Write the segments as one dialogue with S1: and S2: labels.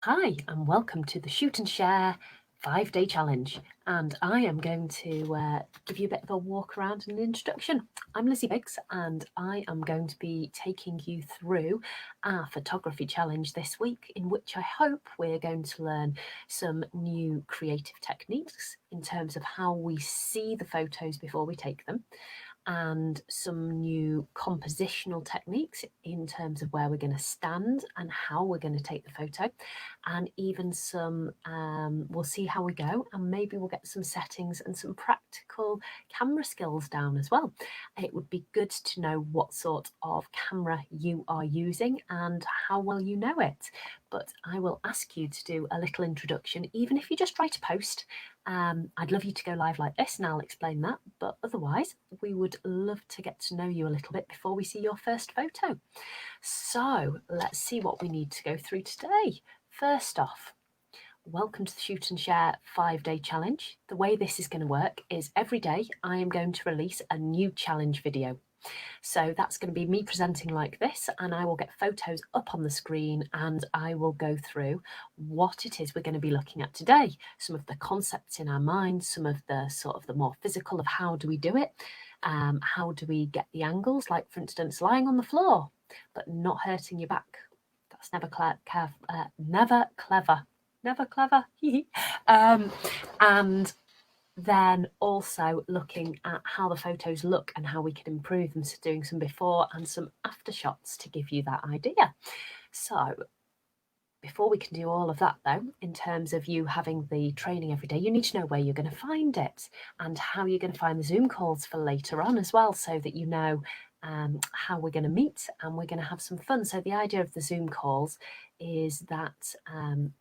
S1: Hi, and welcome to the Shoot and Share 5-day challenge. And I am going to give you a bit of a walk around and an introduction. I'm Lizzie Biggs, and I am going to be taking you through our photography challenge this week, in which I hope we're going to learn some new creative techniques in terms of how we see the photos before we take them, and some new compositional techniques in terms of where we're going to stand and how we're going to take the photo, and even some we'll see how we go, and maybe we'll get some settings and some practical camera skills down as well. It would be good to know what sort of camera you are using and how well you know it, but I will ask you to do a little introduction, even if you just write a post. I'd love you to go live like this and I'll explain that, but otherwise we would love to get to know you a little bit before we see your first photo. So let's see what we need to go through today. First off, welcome to the Shoot and Share 5-day challenge. The way this is going to work is every day I am going to release a new challenge video. So that's going to be me presenting like this, and I will get photos up on the screen and I will go through what it is we're going to be looking at today. Some of the concepts in our minds, some of the sort of the more physical of how do we do it, how do we get the angles, like for instance lying on the floor but not hurting your back. That's never clever. Never clever. And then also looking at how the photos look and how we can improve them, so doing some before and some after shots to give you that idea. So before we can do all of that though, in terms of you having the training every day, you need to know where you're going to find it and how you're going to find the Zoom calls for later on as well, so that you know how we're going to meet and we're going to have some fun. So the idea of the Zoom calls is that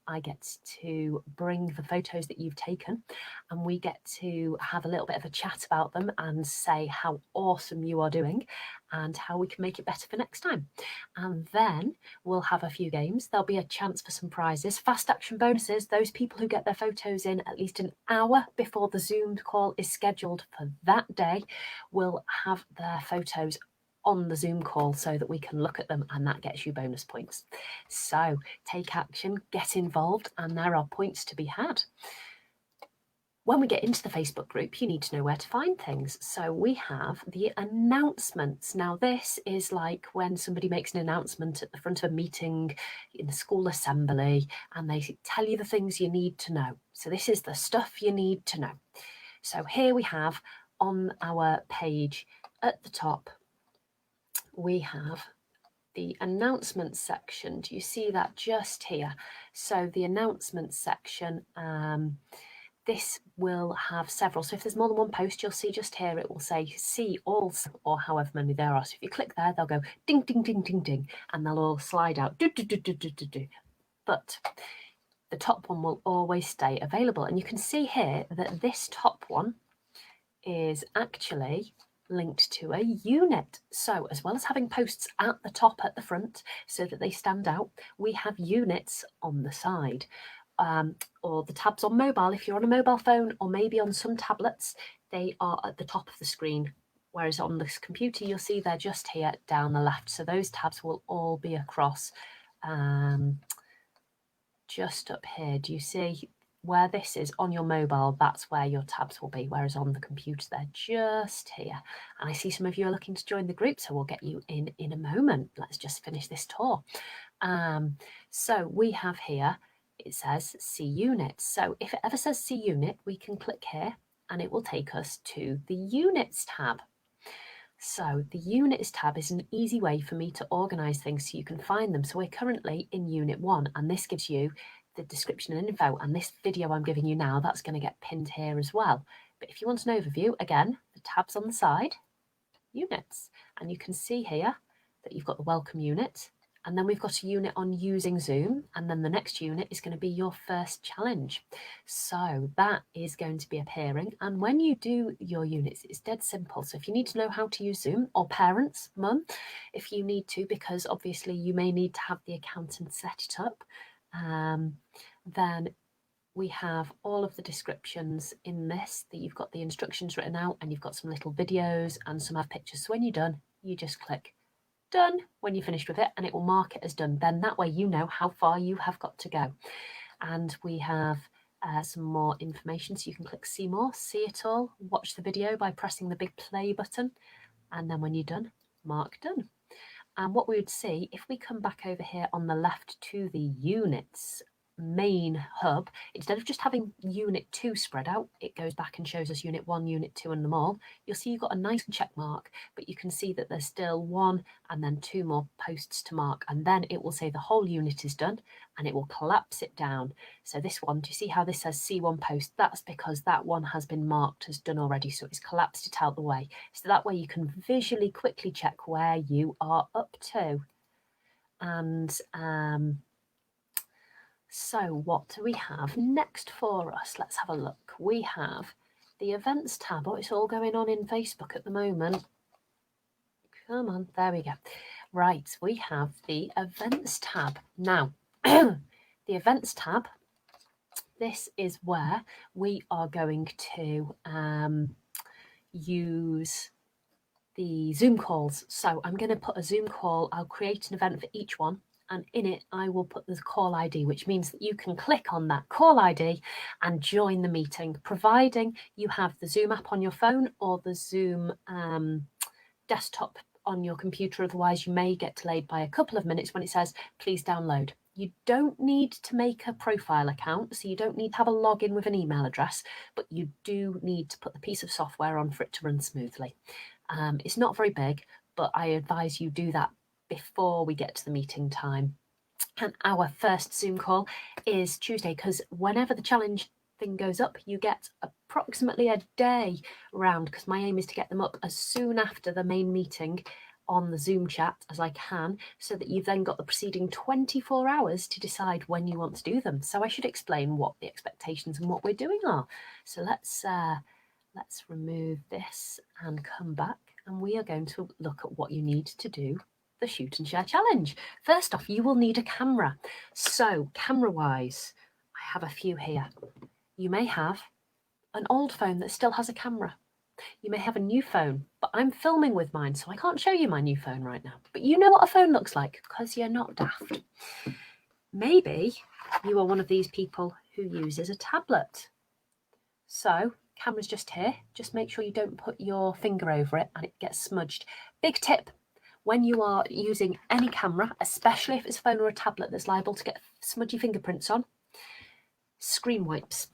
S1: I get to bring the photos that you've taken and we get to have a little bit of a chat about them and say how awesome you are doing and how we can make it better for next time. And then we'll have a few games. There'll be a chance for some prizes, fast action bonuses. Those people who get their photos in at least an hour before the Zoom call is scheduled for that day will have their photos on the Zoom call so that we can look at them, and that gets you bonus points. So take action, get involved, and there are points to be had. When we get into the Facebook group, you need to know where to find things. So we have the announcements. Now, this is like when somebody makes an announcement at the front of a meeting in the school assembly and they tell you the things you need to know. So this is the stuff you need to know. So here we have on our page at the top, we have the announcements section. Do you see that just here? So the announcements section, this will have several. So if there's more than one post, you'll see just here, it will say see all, or however many there are. So if you click there, they'll go ding, ding, ding, ding, ding, and they'll all slide out. Do, do, do, do, do, do, do. But the top one will always stay available. And you can see here that this top one is actually linked to a unit. So as well as having posts at the top at the front so that they stand out, we have units on the side. Or the tabs on mobile, if you're on a mobile phone or maybe on some tablets, they are at the top of the screen. Whereas on this computer, you'll see they're just here down the left. So those tabs will all be across just up here. Do you see where this is on your mobile? That's where your tabs will be, whereas on the computer they're just here. And I see some of you are looking to join the group, so we'll get you in a moment. Let's just finish this tour. So we have here, it says see unit. So if it ever says see unit, we can click here and it will take us to the units tab. So the units tab is an easy way for me to organise things so you can find them. So we're currently in unit 1, and this gives you the description and info, and this video I'm giving you now, that's going to get pinned here as well. But if you want an overview, again, the tabs on the side, units, and you can see here that you've got the welcome unit, and then we've got a unit on using Zoom, and then the next unit is going to be your first challenge. So that is going to be appearing, and when you do your units, it's dead simple. So if you need to know how to use Zoom, or parents, mum, if you need to, because obviously you may need to have the account and set it up, then we have all of the descriptions in this, that you've got the instructions written out and you've got some little videos and some pictures. So when you're done, you just click done when you're finished with it, and it will mark it as done. Then that way you know how far you have got to go. And we have some more information, so you can click see more, see it all, watch the video by pressing the big play button, and then when you're done, mark done. And what we would see, if we come back over here on the left to the units main hub, instead of just having unit 2 spread out, it goes back and shows us unit 1, unit 2 and them all. You'll see you've got a nice check mark, but you can see that there's still 1 and then 2 more posts to mark, and then it will say the whole unit is done and it will collapse it down. So this one, do you see how this says C1 post? That's because that one has been marked as done already, so it's collapsed it out the way. So that way you can visually quickly check where you are up to. And so what do we have next for us? Let's have a look. We have the events tab. Oh, it's all going on in Facebook at the moment. Come on, there we go. Right, we have the events tab. Now, the events tab, this is where we are going to use the Zoom calls. So I'm going to put a Zoom call. I'll create an event for each one, and in it I will put the call ID, which means that you can click on that call ID and join the meeting, providing you have the Zoom app on your phone or the Zoom desktop on your computer. Otherwise you may get delayed by a couple of minutes when it says please download. You don't need to make a profile account, so you don't need to have a login with an email address, but you do need to put the piece of software on for it to run smoothly. It's not very big, but I advise you do that before we get to the meeting time. And our first Zoom call is Tuesday, because whenever the challenge thing goes up, you get approximately a day round, because my aim is to get them up as soon after the main meeting on the Zoom chat as I can, so that you've then got the preceding 24 hours to decide when you want to do them. So I should explain what the expectations and what we're doing are. So let's remove this and come back, and we are going to look at what you need to do the Shoot and Share challenge. First off, you will need a camera. So camera wise, I have a few here. You may have an old phone that still has a camera. You may have a new phone, but I'm filming with mine, so I can't show you my new phone right now. But you know what a phone looks like because you're not daft. Maybe you are one of these people who uses a tablet. So camera's just here. Just make sure you don't put your finger over it and it gets smudged. Big tip, when you are using any camera, especially if it's a phone or a tablet that's liable to get smudgy fingerprints on, screen wipes.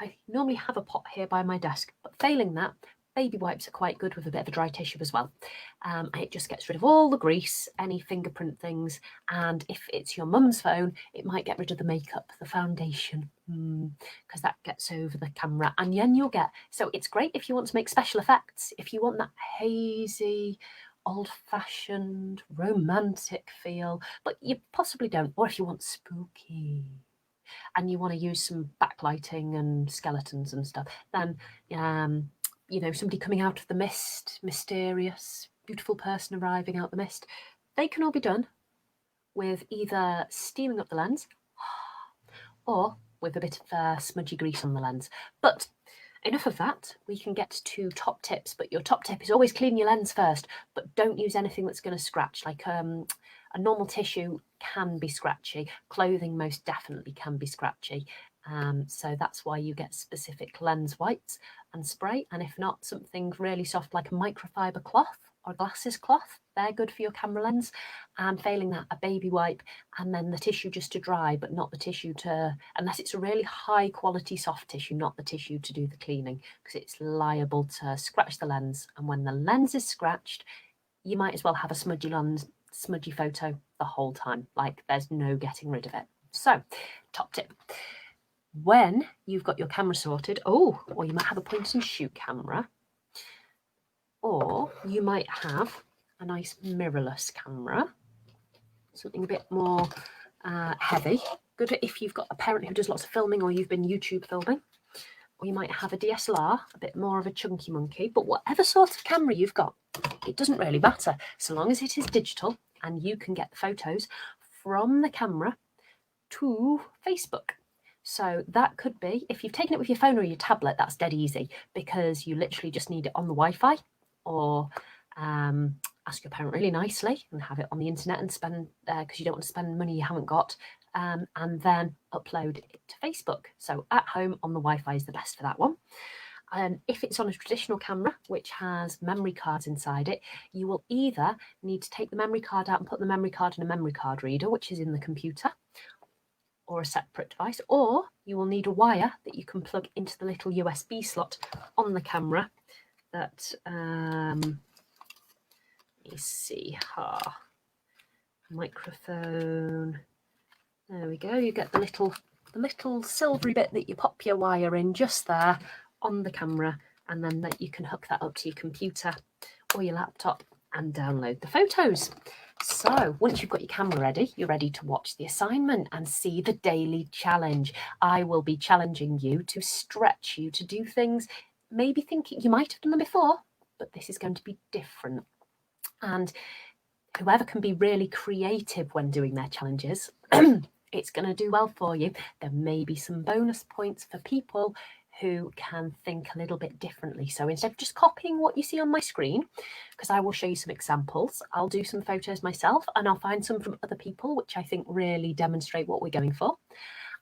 S1: I normally have a pot here by my desk, but failing that, baby wipes are quite good with a bit of a dry tissue as well. It just gets rid of all the grease, any fingerprint things, and if it's your mum's phone, it might get rid of the makeup, the foundation, because that gets over the camera. And then you'll get, so it's great if you want to make special effects, if you want that hazy, old-fashioned, romantic feel, but you possibly don't, or if you want spooky, and you want to use some backlighting and skeletons and stuff, then you know, somebody coming out of the mist, mysterious, beautiful person arriving out the mist, they can all be done with either steaming up the lens or with a bit of smudgy grease on the lens. But enough of that, we can get to top tips, but your top tip is always clean your lens first, but don't use anything that's going to scratch. Like a normal tissue can be scratchy, clothing most definitely can be scratchy. So that's why you get specific lens wipes and spray, and if not, something really soft like a microfiber cloth or glasses cloth, they're good for your camera lens. And failing that, a baby wipe, and then the tissue just to dry, but not the tissue to, unless it's a really high quality soft tissue, not the tissue to do the cleaning, because it's liable to scratch the lens, and when the lens is scratched, you might as well have a smudgy lens, smudgy photo the whole time. Like, there's no getting rid of it. So, top tip. When you've got your camera sorted, or you might have a point and shoot camera, or you might have a nice mirrorless camera, something a bit more heavy. Good if you've got a parent who does lots of filming, or you've been YouTube filming, or you might have a DSLR, a bit more of a chunky monkey. But whatever sort of camera you've got, it doesn't really matter, so long as it is digital and you can get the photos from the camera to Facebook. So that could be, if you've taken it with your phone or your tablet, that's dead easy, because you literally just need it on the Wi-Fi or ask your parent really nicely and have it on the internet and spend, because you don't want to spend money you haven't got, and then upload it to Facebook. So at home on the Wi-Fi is the best for that one. And if it's on a traditional camera, which has memory cards inside it, you will either need to take the memory card out and put the memory card in a memory card reader, which is in the computer, or a separate device, or you will need a wire that you can plug into the little USB slot on the camera that, let me see, microphone, there we go, you get the little silvery bit that you pop your wire in just there on the camera, and then that you can hook that up to your computer or your laptop and download the photos. So once you've got your camera ready, you're ready to watch the assignment and see the daily challenge. I will be challenging you to stretch you to do things, maybe thinking you might have done them before, but this is going to be different. And whoever can be really creative when doing their challenges, it's going to do well for you. There may be some bonus points for people who can think a little bit differently. So instead of just copying what you see on my screen, because I will show you some examples, I'll do some photos myself and I'll find some from other people, which I think really demonstrate what we're going for.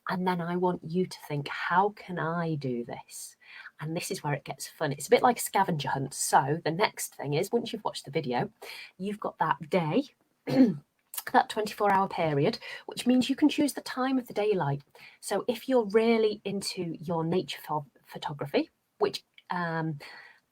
S1: And then I want you to think, how can I do this? And this is where it gets fun. It's a bit like a scavenger hunt. So the next thing is, once you've watched the video, you've got that day, that 24-hour period, which means you can choose the time of the daylight. So if you're really into your nature photography, which I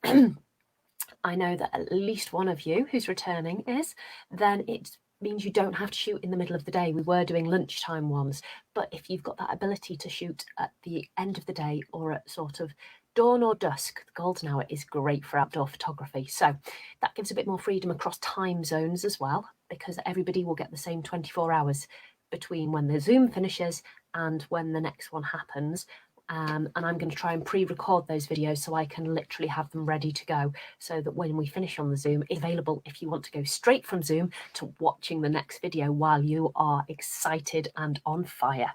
S1: know that at least one of you who's returning is, then it means you don't have to shoot in the middle of the day. We were doing lunchtime ones, but if you've got that ability to shoot at the end of the day or at sort of dawn or dusk, the golden hour is great for outdoor photography. So that gives a bit more freedom across time zones as well, because everybody will get the same 24 hours between when the Zoom finishes and when the next one happens. And I'm going to try and pre-record those videos so I can literally have them ready to go, so that when we finish on the Zoom, it's available if you want to go straight from Zoom to watching the next video while you are excited and on fire.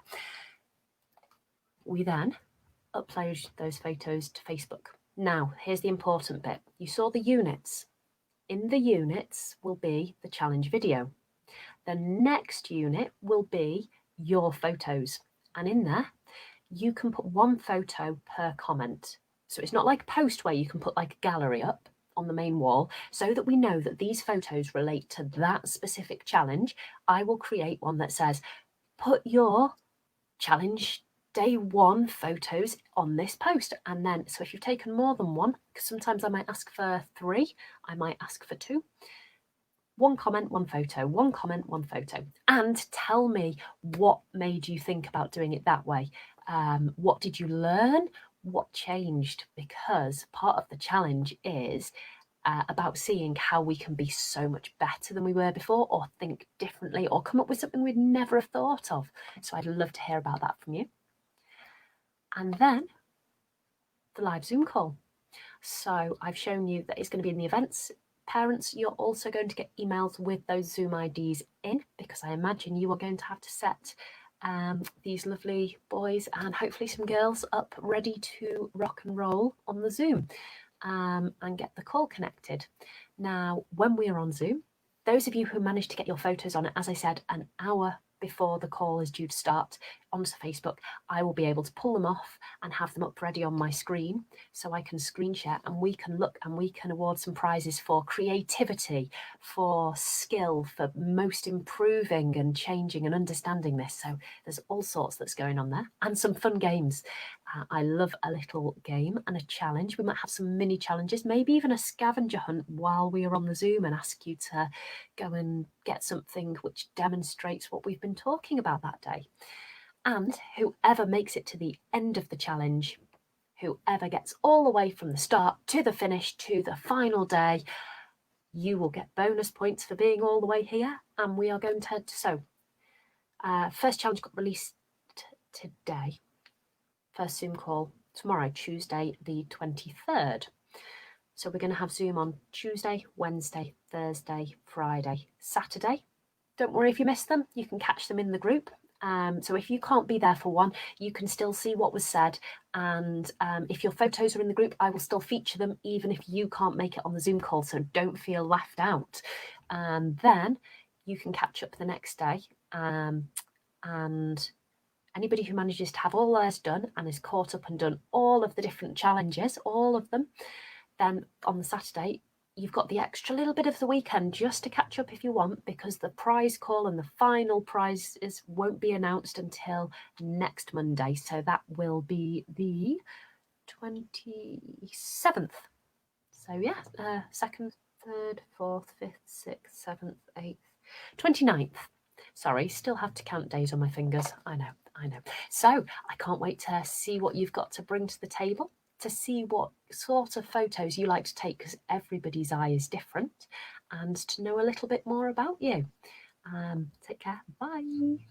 S1: We then upload those photos to Facebook. Now, here's the important bit. You saw the units. In the units will be the challenge video. The next unit will be your photos. And in there, you can put one photo per comment. So it's not like a post where you can put like a gallery up on the main wall. So that we know that these photos relate to that specific challenge, I will create one that says, put your challenge day 1 photos on this post. And then, so if you've taken more than one, because sometimes I might ask for 3, I might ask for 2. 1 comment, 1 photo, 1 comment, 1 photo. And tell me what made you think about doing it that way. What did you learn? What changed? Because part of the challenge is about seeing how we can be so much better than we were before, or think differently, or come up with something we'd never have thought of. So I'd love to hear about that from you. And then the live Zoom call. So I've shown you that it's going to be in the events. Parents, you're also going to get emails with those Zoom IDs in, because I imagine you are going to have to set these lovely boys and hopefully some girls up ready to rock and roll on the Zoom and get the call connected. Now, when we are on Zoom, those of you who managed to get your photos on it, as I said, an hour before the call is due to start onto Facebook, I will be able to pull them off and have them up ready on my screen, so I can screen share and we can look and we can award some prizes for creativity, for skill, for most improving and changing and understanding this. So there's all sorts that's going on there, and some fun games. I love a little game and a challenge. We might have some mini challenges, maybe even a scavenger hunt while we are on the Zoom, and ask you to go and get something which demonstrates what we've been talking about that day. And whoever makes it to the end of the challenge, whoever gets all the way from the start to the finish to the final day, you will get bonus points for being all the way here. And we are going to head to, so first challenge got released today. First Zoom call tomorrow, Tuesday the 23rd. So we're going to have Zoom on Tuesday, Wednesday, Thursday, Friday, Saturday. Don't worry if you miss them, you can catch them in the group. So if you can't be there for one, you can still see what was said. And if your photos are in the group, I will still feature them even if you can't make it on the Zoom call. So don't feel left out. And then you can catch up the next day. And anybody who manages to have all theirs done and is caught up and done all of the different challenges, all of them, then on the Saturday, you've got the extra little bit of the weekend just to catch up if you want, because the prize call and the final prizes won't be announced until next Monday. So that will be the 27th. So yeah, 2nd, 3rd, 4th, 5th, 6th, 7th, 8th, 29th. Sorry, still have to count days on my fingers. I know. So I can't wait to see what you've got to bring to the table, to see what sort of photos you like to take, because everybody's eye is different, and to know a little bit more about you. Take care. Bye.